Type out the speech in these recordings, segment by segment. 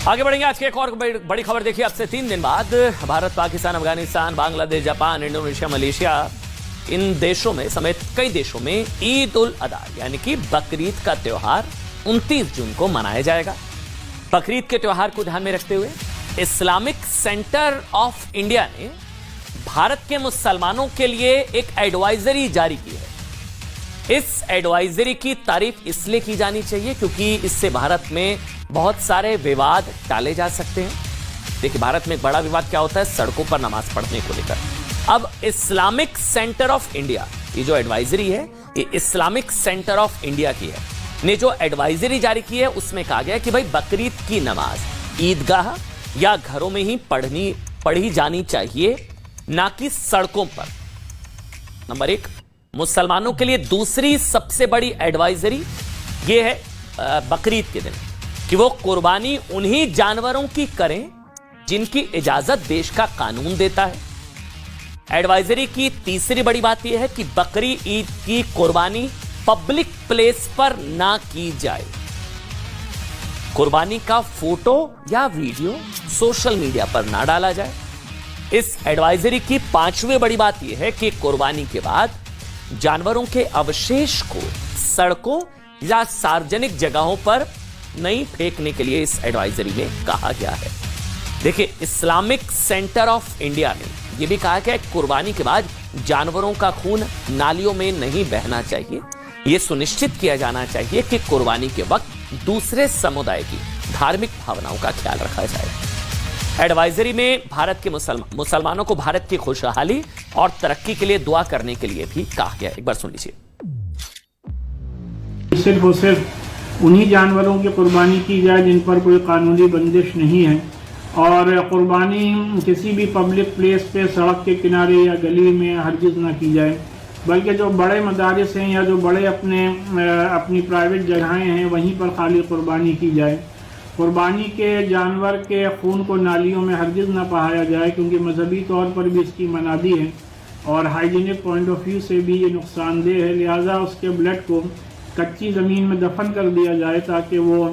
आगे बढ़ेंगे। आज की एक और बड़ी खबर देखिए। अब से 3 दिन बाद Bharat, Pakistan, Afghanistan, Bangladesh, Japan, Indonesia, Malaysia, इन देशों में समेत कई देशों में ईद उल अदा यानी कि बकरीद का त्योहार 29 जून को मनाया जाएगा। बकरीद के त्योहार को ध्यान में रखते हुए इस्लामिक सेंटर ऑफ इंडिया ने भारत के मुसलमानों के लिए एक एडवाइजरी जारी की है। इस एडवाइजरी की तारीफ इसलिए की जानी चाहिए क्योंकि इससे भारत में बहुत सारे विवाद टाले जा सकते हैं। देखिए, भारत में एक बड़ा विवाद क्या होता है? सड़कों पर नमाज पढ़ने को लेकर। अब इस्लामिक सेंटर ऑफ इंडिया, ये जो एडवाइजरी है ये इस्लामिक सेंटर ऑफ इंडिया की है, ने जो एडवाइजरी जारी की है उसमें कहा गया कि भाई बकरीद की नमाज ईदगाह या घरों में ही पढ़ी जानी चाहिए, ना कि सड़कों पर। नंबर 1। मुसलमानों के लिए दूसरी सबसे बड़ी एडवाइजरी ये है बकरीद के दिन कि वो कुर्बानी उन्हीं जानवरों की करें जिनकी इजाजत देश का कानून देता है। एडवाइजरी की तीसरी बड़ी बात यह है कि बकरी ईद की कुर्बानी पब्लिक प्लेस पर ना की जाए। कुर्बानी का फोटो या वीडियो सोशल मीडिया पर ना डाला जाए। इस एडवाइजरी की 5वीं बड़ी बात यह है कि कुर्बानी के बाद जानवरों के अवशेष को सड़कों या सार्वजनिक जगहों पर नहीं फेंकने के लिए इस एडवाइजरी में कहा गया है। देखिए, इस्लामिक सेंटर ऑफ इंडिया ने यह भी कहा कि कुर्बानी के बाद जानवरों का खून नालियों में नहीं बहना चाहिए। यह सुनिश्चित किया जाना चाहिए कि कुर्बानी के वक्त दूसरे समुदाय की धार्मिक भावनाओं का ख्याल रखा जाए। एडवाइजरी में भारत के मुसलमानों को भारत की खुशहाली और तरक्की के लिए दुआ करने के लिए भी कहा गया। एक बार सुन लीजिए। सिर्फ और सिर्फ उन्हीं जानवरों की कुर्बानी की जाए जिन पर कोई कानूनी बंदिश नहीं है, और कुर्बानी किसी भी पब्लिक प्लेस पे, सड़क के किनारे या गली में हरगिज़ ना की जाए, बल्कि जो बड़े मदारिस हैं या जो बड़े अपनी प्राइवेट जगहें हैं वहीं पर खाली कुर्बानी की जाए। कुर्बानी के जानवर के खून को नालियों में हरगिज़ ना बहाया जाए क्योंकि मजहबी तौर पर भी इसकी मनादी है और हाइजीनिक पॉइंट ऑफ व्यू से भी ये नुकसानदेह है। लिहाजा उसके ब्लड को कच्ची ज़मीन में दफन कर दिया जाए ताकि वो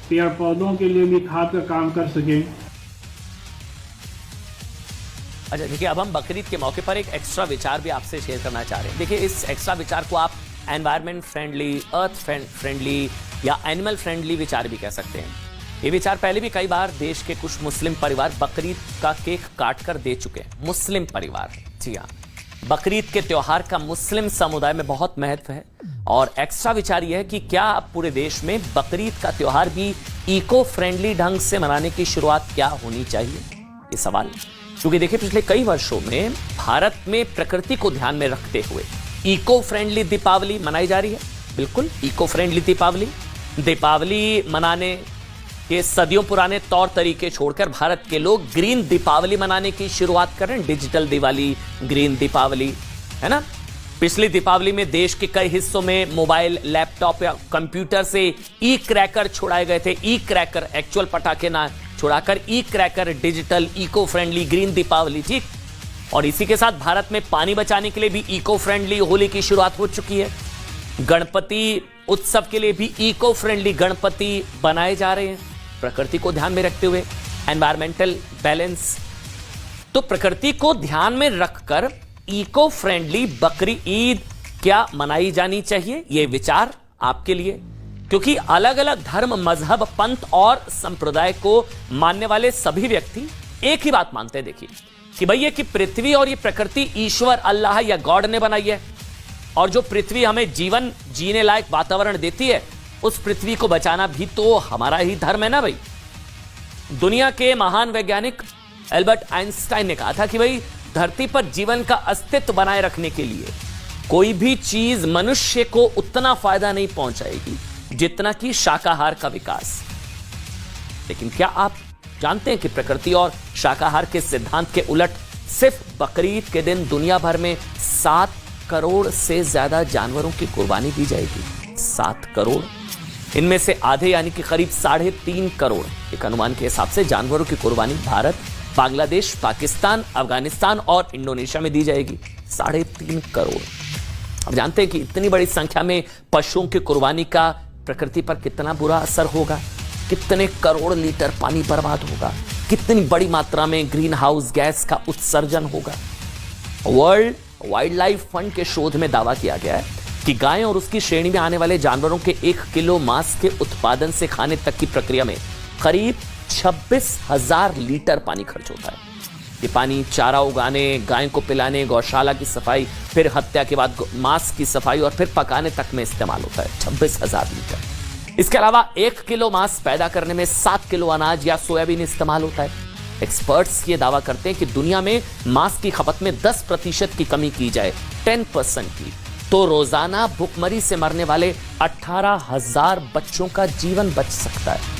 पेड़ पौधों के लिए भी खाद का काम कर सके। अच्छा, देखिए, अब हम बकरीद के मौके पर एक एक्स्ट्रा विचार भी आपसे शेयर करना चाह रहे हैं। देखिए, इस एक्स्ट्रा विचार को आप एनवायरमेंट फ्रेंडली, अर्थ फ्रेंडली या एनिमल फ्रेंडली विचार भी कह सकते हैं। ये विचार पहले भी कई बार देश के कुछ मुस्लिम परिवार बकरीद का केक काट कर दे चुके हैं। मुस्लिम परिवार, जी हाँ, बकरीद के त्योहार का मुस्लिम समुदाय में बहुत महत्व है। और एक्स्ट्रा विचार यह है कि क्या अब पूरे देश में बकरीद का त्योहार भी इको फ्रेंडली ढंग से मनाने की शुरुआत क्या होनी चाहिए, ये सवाल। क्योंकि देखिए, पिछले कई वर्षों में भारत में प्रकृति को ध्यान में रखते हुए इको फ्रेंडली दीपावली मनाई जा रही है। बिल्कुल इको फ्रेंडली दीपावली मनाने के सदियों पुराने तौर तरीके छोड़कर भारत के लोग ग्रीन दीपावली मनाने की शुरुआत कर रहे हैं। डिजिटल दिवाली, ग्रीन दीपावली, है ना। पिछली दीपावली में देश के कई हिस्सों में मोबाइल, लैपटॉप या कंप्यूटर से ई क्रैकर छुड़ाए गए थे। ई क्रैकर, एक्चुअल पटाखे ना छुड़ाकर e cracker, digital eco friendly green Deepavali, ठीक। और इसी के साथ भारत में पानी बचाने के लिए भी इको फ्रेंडली होली की शुरुआत हो चुकी है। गणपति उत्सव के लिए भी इको फ्रेंडली गणपति बनाए जा रहे हैं, प्रकृति को ध्यान में रखते हुए, एनवायरमेंटल बैलेंस। तो प्रकृति को ध्यान में रखकर इको फ्रेंडली बकरी ईद क्या मनाई जानी चाहिए, यह विचार आपके लिए। क्योंकि अलग अलग धर्म, मजहब, पंथ और संप्रदाय को मानने वाले सभी व्यक्ति एक ही बात मानते हैं। देखिए कि भैया कि पृथ्वी और ये प्रकृति ईश्वर, अल्लाह या गॉड ने बनाई है, और जो पृथ्वी हमें जीवन जीने लायक वातावरण देती है, उस पृथ्वी को बचाना भी तो हमारा ही धर्म है ना भाई। दुनिया के महान वैज्ञानिक एल्बर्ट आइंस्टाइन ने कहा था कि भाई धरती पर जीवन का अस्तित्व बनाए रखने के लिए कोई भी चीज मनुष्य को उतना फायदा नहीं पहुंचाएगी जितना कि शाकाहार का विकास। लेकिन क्या आप जानते हैं कि प्रकृति और शाकाहार के सिद्धांत के उलट सिर्फ बकरीद के दिन दुनिया भर में 7 करोड़ से ज्यादा जानवरों की कुर्बानी दी जाएगी। 7 करोड़, इनमें से आधे यानी कि करीब 3.5 करोड़ एक अनुमान के हिसाब से जानवरों की कुर्बानी भारत, बांग्लादेश, पाकिस्तान, अफगानिस्तान और इंडोनेशिया में दी जाएगी। 3.5 करोड़। अब जानते हैं कि इतनी बड़ी संख्या में पशुओं की कुर्बानी का प्रकृति पर कितना बुरा असर होगा। कितने करोड़ लीटर पानी बर्बाद होगा, कितनी बड़ी मात्रा में ग्रीन हाउस गैस का उत्सर्जन होगा। वर्ल्ड वाइल्ड लाइफ फंड के शोध में दावा किया गया है कि गाय और उसकी श्रेणी में आने वाले जानवरों के 1 किलो मांस के उत्पादन से खाने तक की प्रक्रिया में करीब 26,000 लीटर पानी खर्च होता है। ये पानी चारा उगाने, गाय को पिलाने, गौशाला की सफाई, फिर हत्या के बाद मांस की सफाई और फिर पकाने तक में इस्तेमाल होता है। 26,000 लीटर। इसके अलावा 1 किलो मांस पैदा करने में 7 किलो अनाज या सोयाबीन इस्तेमाल होता है। एक्सपर्ट्स ये दावा करते हैं कि दुनिया में मांस की खपत में 10% की कमी की जाए, 10% की, तो रोजाना भूखमरी से मरने वाले 18,000 बच्चों का जीवन बच सकता है।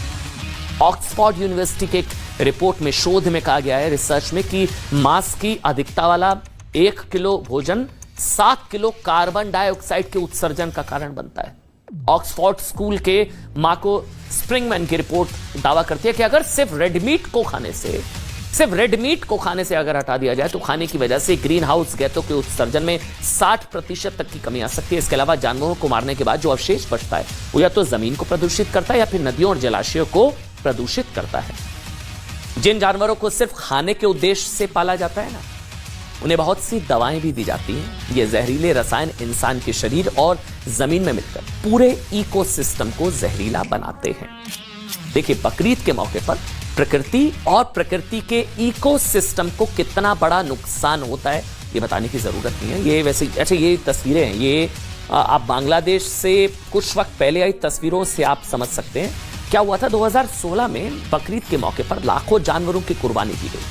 ऑक्सफोर्ड यूनिवर्सिटी के एक रिपोर्ट में, शोध में कहा गया है, रिसर्च में, कि मांस की अधिकता वाला 1 किलो भोजन 7 किलो कार्बन डाइऑक्साइड के उत्सर्जन का कारण बनता है। ऑक्सफोर्ड स्कूल के मार्को स्प्रिंगमैन की रिपोर्ट दावा करती है कि अगर सिर्फ रेड मीट को खाने से अगर हटा दिया जाए तो खाने की वजह से ग्रीन हाउस गैसों के उत्सर्जन में 60% तक की कमी आ सकती है। इसके अलावा जानवरों को मारने के बाद जो अवशेष बचता है वो या तो जमीन को प्रदूषित करता है या फिर नदियों और जलाशयों को प्रदूषित करता है। जिन जानवरों को सिर्फ खाने के उद्देश्य से पाला जाता है ना, उन्हें बहुत सी दवाएं भी दी जाती हैं। ये जहरीले रसायन इंसान के शरीर और जमीन में मिलकर पूरे इकोसिस्टम को जहरीला बनाते हैं। देखिए, बकरीद के मौके पर प्रकृति और प्रकृति के इकोसिस्टम को कितना बड़ा नुकसान होता है ये बताने की जरूरत नहीं है। ये वैसे अच्छा, ये तस्वीरें हैं, ये आप बांग्लादेश से कुछ वक्त पहले आई तस्वीरों से आप समझ सकते हैं क्या हुआ था। 2016 में बकरीद के मौके पर लाखों जानवरों की कुर्बानी की गई,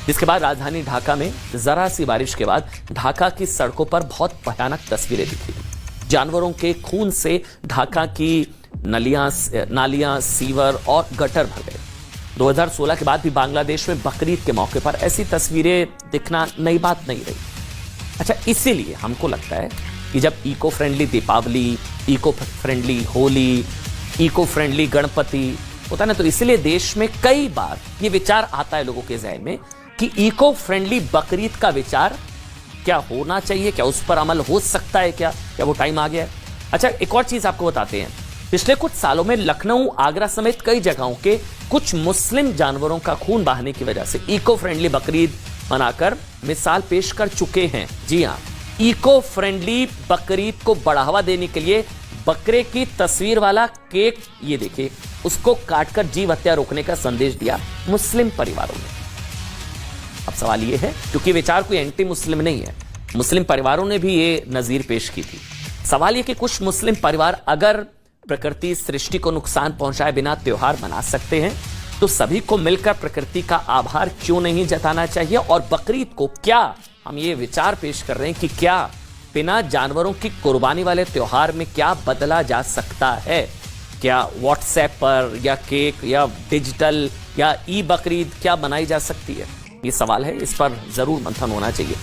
जिसके बाद राजधानी ढाका में जरा सी बारिश के बाद ढाका की सड़कों पर बहुत भयानक तस्वीरें दिखी। जानवरों के खून से ढाका की नालियां, सीवर और गटर भर गए। 2016 के बाद भी बांग्लादेश में बकरीद के मौके पर ऐसी तस्वीरें दिखना नई बात नहीं रही। अच्छा, इसीलिए हमको लगता है कि जब eco friendly Deepawali, eco friendly Holi, eco friendly Ganpati होता है ना, तो इसलिए देश में कई बार ये विचार आता है लोगों के जहन में कि इको फ्रेंडली बकरीद का विचार क्या होना चाहिए, क्या उस पर अमल हो सकता है, क्या वो टाइम आ गया है। अच्छा, एक और चीज आपको बताते हैं। पिछले कुछ सालों में लखनऊ, आगरा समेत कई जगहों के कुछ मुस्लिम जानवरों का खून बहाने की वजह से इको फ्रेंडली बकरीद मनाकर मिसाल पेश कर चुके हैं। जी हां, इको फ्रेंडली बकरीद को बढ़ावा देने के लिए बकरे की तस्वीर वाला केक, ये देखिए, उसको काटकर जीव हत्या रोकने का संदेश दिया मुस्लिम परिवारों ने। अब सवाल ये है, क्योंकि विचार कोई एंटी मुस्लिम नहीं है, मुस्लिम परिवारों ने भी ये नजीर पेश की थी। सवाल ये कि कुछ मुस्लिम परिवार अगर प्रकृति सृष्टि को नुकसान पहुंचाए बिना त्योहार मना सकते हैं, तो सभी को मिलकर प्रकृति का आभार क्यों नहीं जताना चाहिए। और बकरीद को क्या हम ये विचार पेश कर रहे हैं कि क्या बिना जानवरों की कुर्बानी वाले त्योहार में क्या बदला जा सकता है? क्या व्हाट्सएप पर या केक या डिजिटल या ई बकरीद क्या बनाई जा सकती है? ये सवाल है, इस पर जरूर मंथन होना चाहिए।